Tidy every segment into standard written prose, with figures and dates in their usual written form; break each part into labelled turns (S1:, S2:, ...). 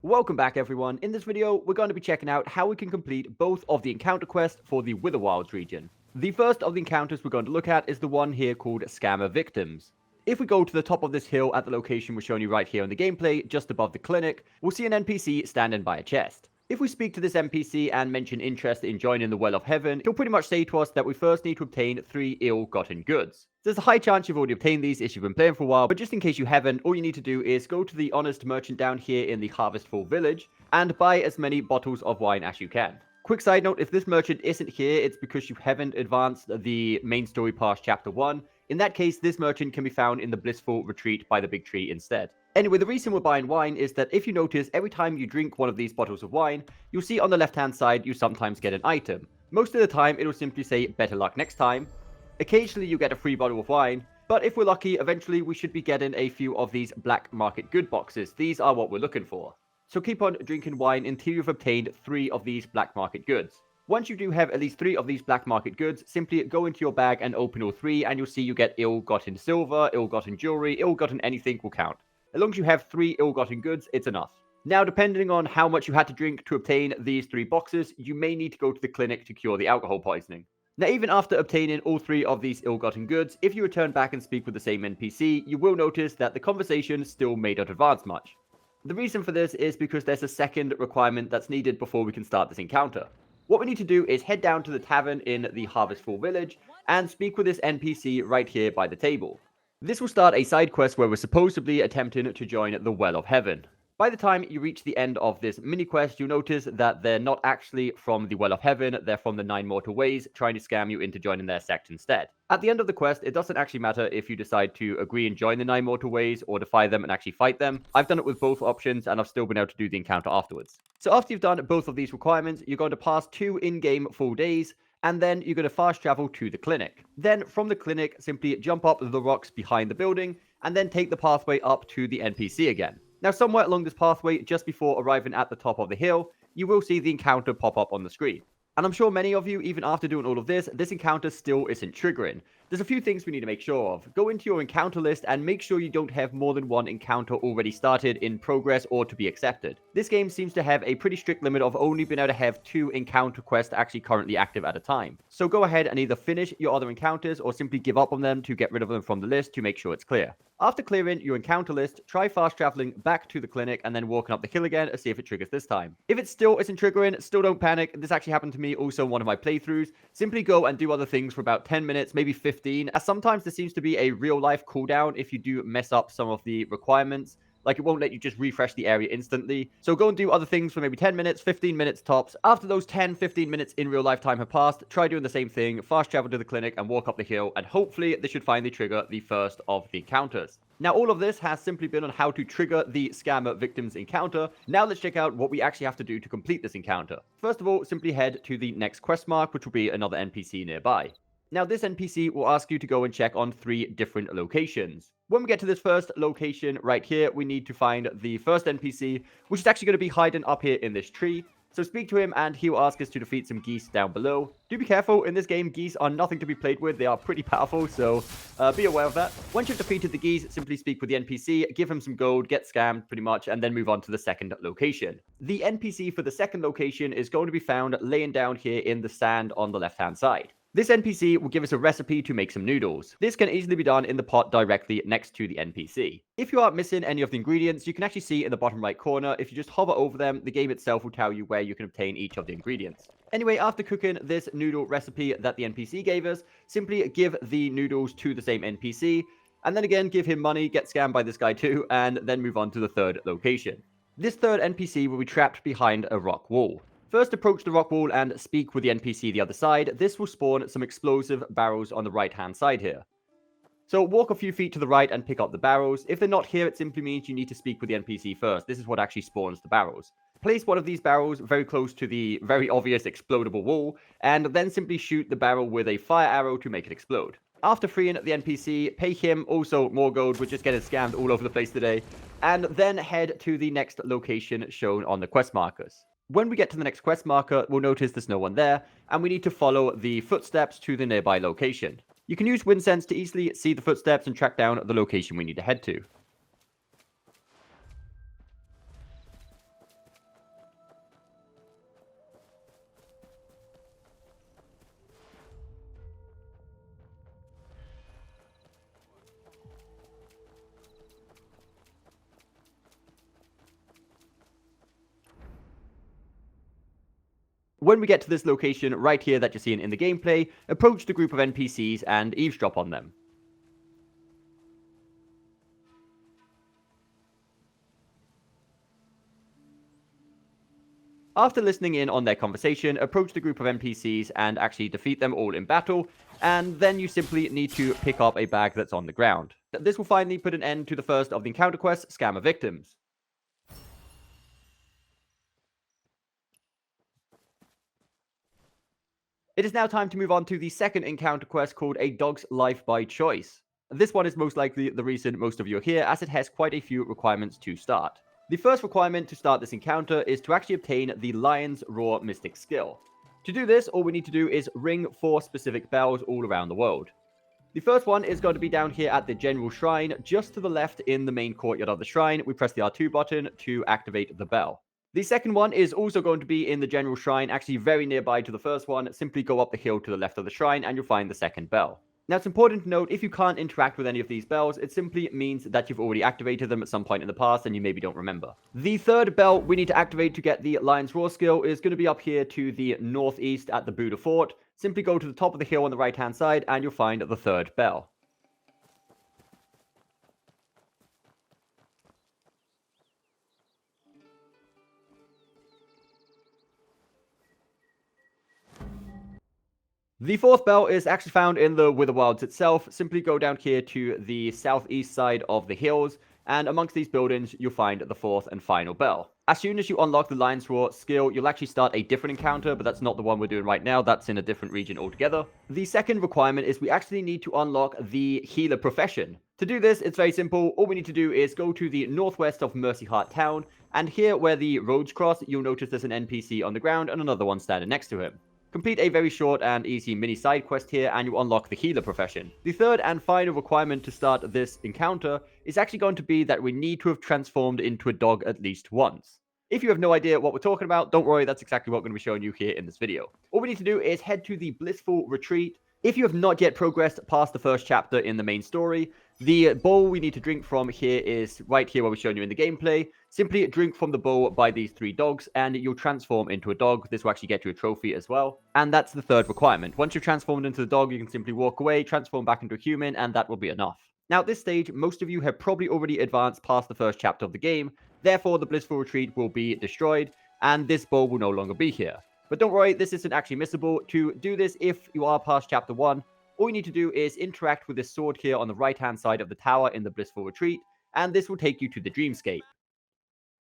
S1: Welcome back everyone. In this video, we're going to be checking out how we can complete both of the encounter quests for the Witherwilds region. The first of the encounters we're going to look at is the one here called Scammer Victims. If we go to the top of this hill at the location we're showing you right here in the gameplay, just above the clinic, we'll see an NPC standing by a chest. If we speak to this NPC and mention interest in joining the Well of Heaven, he'll pretty much say to us that we first need to obtain 3 ill-gotten goods. There's a high chance you've already obtained these if you've been playing for a while, but just in case you haven't, all you need to do is go to the honest merchant down here in the Harvestful Village and buy as many bottles of wine as you can. Quick side note, if this merchant isn't here, it's because you haven't advanced the main story past chapter 1. In that case, this merchant can be found in the Blissful Retreat by the big tree instead. Anyway, the reason we're buying wine is that if you notice, every time you drink one of these bottles of wine, you'll see on the left-hand side you sometimes get an item. Most of the time, it'll simply say, better luck next time. Occasionally, you get a free bottle of wine, but if we're lucky, eventually we should be getting a few of these black market good boxes. These are what we're looking for. So keep on drinking wine until you've obtained 3 of these black market goods. Once you do have at least 3 of these black market goods, simply go into your bag and open all 3, and you'll see you get ill-gotten silver, ill-gotten jewelry, ill-gotten anything will count. As long as you have 3 ill-gotten goods, it's enough. Now, depending on how much you had to drink to obtain these 3 boxes, you may need to go to the clinic to cure the alcohol poisoning. Now, even after obtaining all 3 of these ill-gotten goods, if you return back and speak with the same NPC, you will notice that the conversation still may not advance much. The reason for this is because there's a second requirement that's needed before we can start this encounter. What we need to do is head down to the tavern in the Harvestful Village and speak with this NPC right here by the table. This will start a side quest where we're supposedly attempting to join the Well of Heaven. By the time you reach the end of this mini quest, you'll notice that they're not actually from the Well of Heaven, they're from the 9 Mortal Ways, trying to scam you into joining their sect instead. At the end of the quest, it doesn't actually matter if you decide to agree and join the 9 Mortal Ways or defy them and actually fight them. I've done it with both options and I've still been able to do the encounter afterwards. So after you've done both of these requirements, you're going to pass 2 in-game full days, and then you're going to fast travel to the clinic. Then from the clinic, simply jump up the rocks behind the building, and then take the pathway up to the NPC again. Now, somewhere along this pathway, just before arriving at the top of the hill, you will see the encounter pop up on the screen. And I'm sure many of you, even after doing all of this encounter still isn't triggering. There's a few things we need to make sure of. Go into your encounter list and make sure you don't have more than 1 encounter already started in progress or to be accepted. This game seems to have a pretty strict limit of only being able to have 2 encounter quests actually currently active at a time. So go ahead and either finish your other encounters or simply give up on them to get rid of them from the list to make sure it's clear. After clearing your encounter list, try fast traveling back to the clinic and then walking up the hill again and see if it triggers this time. If it still isn't triggering, still don't panic. This actually happened to me also in one of my playthroughs. Simply go and do other things for about 10 minutes, maybe 15, as sometimes there seems to be a real life cooldown if you do mess up some of the requirements. Like, it won't let you just refresh the area instantly. So go and do other things for maybe 10 minutes, 15 minutes tops. After those 10, 15 minutes in real life time have passed, try doing the same thing, fast travel to the clinic and walk up the hill, and hopefully this should finally trigger the first of the encounters. Now, all of this has simply been on how to trigger the Scammer Victims encounter. Now let's check out what we actually have to do to complete this encounter. First of all, simply head to the next quest mark, which will be another NPC nearby. Now, this NPC will ask you to go and check on 3 different locations. When we get to this first location right here, we need to find the first NPC, which is actually going to be hiding up here in this tree. So speak to him and he will ask us to defeat some geese down below. Do be careful, in this game, geese are nothing to be played with. They are pretty powerful, so be aware of that. Once you've defeated the geese, simply speak with the NPC, give him some gold, get scammed pretty much, and then move on to the second location. The NPC for the second location is going to be found laying down here in the sand on the left-hand side. This NPC will give us a recipe to make some noodles. This can easily be done in the pot directly next to the NPC. If you are missing any of the ingredients, you can actually see in the bottom right corner. If you just hover over them, the game itself will tell you where you can obtain each of the ingredients. Anyway, after cooking this noodle recipe that the NPC gave us, simply give the noodles to the same NPC, and then again give him money, get scammed by this guy too, and then move on to the third location. This third NPC will be trapped behind a rock wall. First, approach the rock wall and speak with the NPC the other side. This will spawn some explosive barrels on the right-hand side here. So walk a few feet to the right and pick up the barrels. If they're not here, it simply means you need to speak with the NPC first. This is what actually spawns the barrels. Place one of these barrels very close to the very obvious explodable wall, and then simply shoot the barrel with a fire arrow to make it explode. After freeing the NPC, pay him also more gold. We're just getting scammed all over the place today. And then head to the next location shown on the quest markers. When we get to the next quest marker, we'll notice there's no one there, and we need to follow the footsteps to the nearby location. You can use wind sense to easily see the footsteps and track down the location we need to head to. When we get to this location right here that you're seeing in the gameplay, approach the group of NPCs and eavesdrop on them. After listening in on their conversation, approach the group of NPCs and actually defeat them all in battle, and then you simply need to pick up a bag that's on the ground. This will finally put an end to the first of the encounter quests, Scammer Victims. It is now time to move on to the second encounter quest called A Dog's Life by Choice. This one is most likely the reason most of you are here, as it has quite a few requirements to start. The first requirement to start this encounter is to actually obtain the Lion's Roar Mystic skill. To do this, all we need to do is ring 4 specific bells all around the world. The first one is going to be down here at the General Shrine, just to the left in the main courtyard of the shrine. We press the R2 button to activate the bell. The second one is also going to be in the General Shrine, actually very nearby to the first one. Simply go up the hill to the left of the shrine and you'll find the second bell. Now, it's important to note, if you can't interact with any of these bells, it simply means that you've already activated them at some point in the past and you maybe don't remember. The third bell we need to activate to get the Lion's Roar skill is going to be up here to the northeast at the Buddha Fort. Simply go to the top of the hill on the right-hand side and you'll find the third bell. The fourth bell is actually found in the Witherwilds itself. Simply go down here to the southeast side of the hills, and amongst these buildings, you'll find the fourth and final bell. As soon as you unlock the Lion's Roar skill, you'll actually start a different encounter, but that's not the one we're doing right now. That's in a different region altogether. The second requirement is we actually need to unlock the Healer profession. To do this, it's very simple. All we need to do is go to the northwest of Mercy Heart Town, and here where the roads cross, you'll notice there's an NPC on the ground and another one standing next to him. Complete a very short and easy mini side quest here and you unlock the Healer profession. The third and final requirement to start this encounter is actually going to be that we need to have transformed into a dog at least once. If you have no idea what we're talking about, don't worry, that's exactly what we're going to be showing you here in this video. All we need to do is head to the Blissful Retreat. If you have not yet progressed past the first chapter in the main story, the bowl we need to drink from here is right here where we're showing you in the gameplay. Simply drink from the bowl by these 3 dogs and you'll transform into a dog. This will actually get you a trophy as well. And that's the third requirement. Once you're transformed into the dog, you can simply walk away, transform back into a human, and that will be enough. Now at this stage, most of you have probably already advanced past the first chapter of the game. Therefore, the Blissful Retreat will be destroyed and this bowl will no longer be here. But don't worry, this isn't actually missable. To do this, if you are past chapter 1, all you need to do is interact with this sword here on the right-hand side of the tower in the Blissful Retreat, and this will take you to the Dreamscape.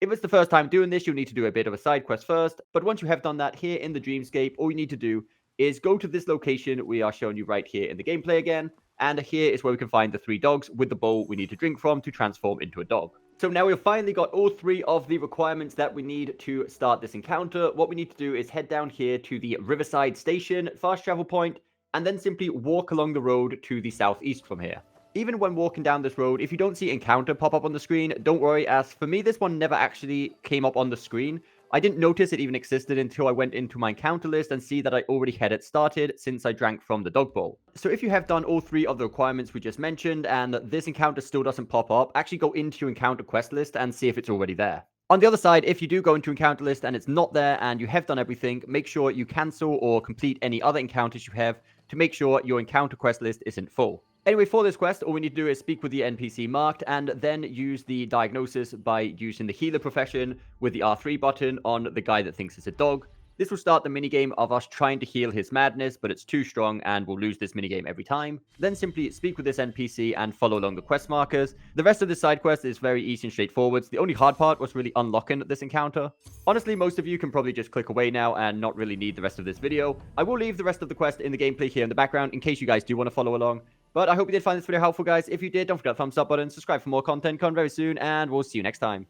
S1: If it's the first time doing this, you'll need to do a bit of a side quest first, but once you have done that here in the Dreamscape, all you need to do is go to this location we are showing you right here in the gameplay again, and here is where we can find the 3 dogs with the bowl we need to drink from to transform into a dog. So now we've finally got all 3 of the requirements that we need to start this encounter. What we need to do is head down here to the Riverside Station, fast travel point, and then simply walk along the road to the southeast from here. Even when walking down this road, if you don't see encounter pop up on the screen, don't worry, as for me this one never actually came up on the screen. I didn't notice it even existed until I went into my encounter list and see that I already had it started since I drank from the dog bowl. So if you have done all 3 of the requirements we just mentioned and this encounter still doesn't pop up, actually go into your encounter quest list and see if it's already there. On the other side, if you do go into encounter list and it's not there and you have done everything, make sure you cancel or complete any other encounters you have to make sure your encounter quest list isn't full. Anyway, for this quest, all we need to do is speak with the NPC marked and then use the diagnosis by using the Healer profession with the R3 button on the guy that thinks it's a dog. This will start the minigame of us trying to heal his madness, but it's too strong and we'll lose this minigame every time. Then simply speak with this NPC and follow along the quest markers. The rest of this side quest is very easy and straightforward. The only hard part was really unlocking this encounter. Honestly, most of you can probably just click away now and not really need the rest of this video. I will leave the rest of the quest in the gameplay here in the background in case you guys do want to follow along. But I hope you did find this video helpful, guys. If you did, don't forget the thumbs up button, subscribe for more content coming very soon, and we'll see you next time.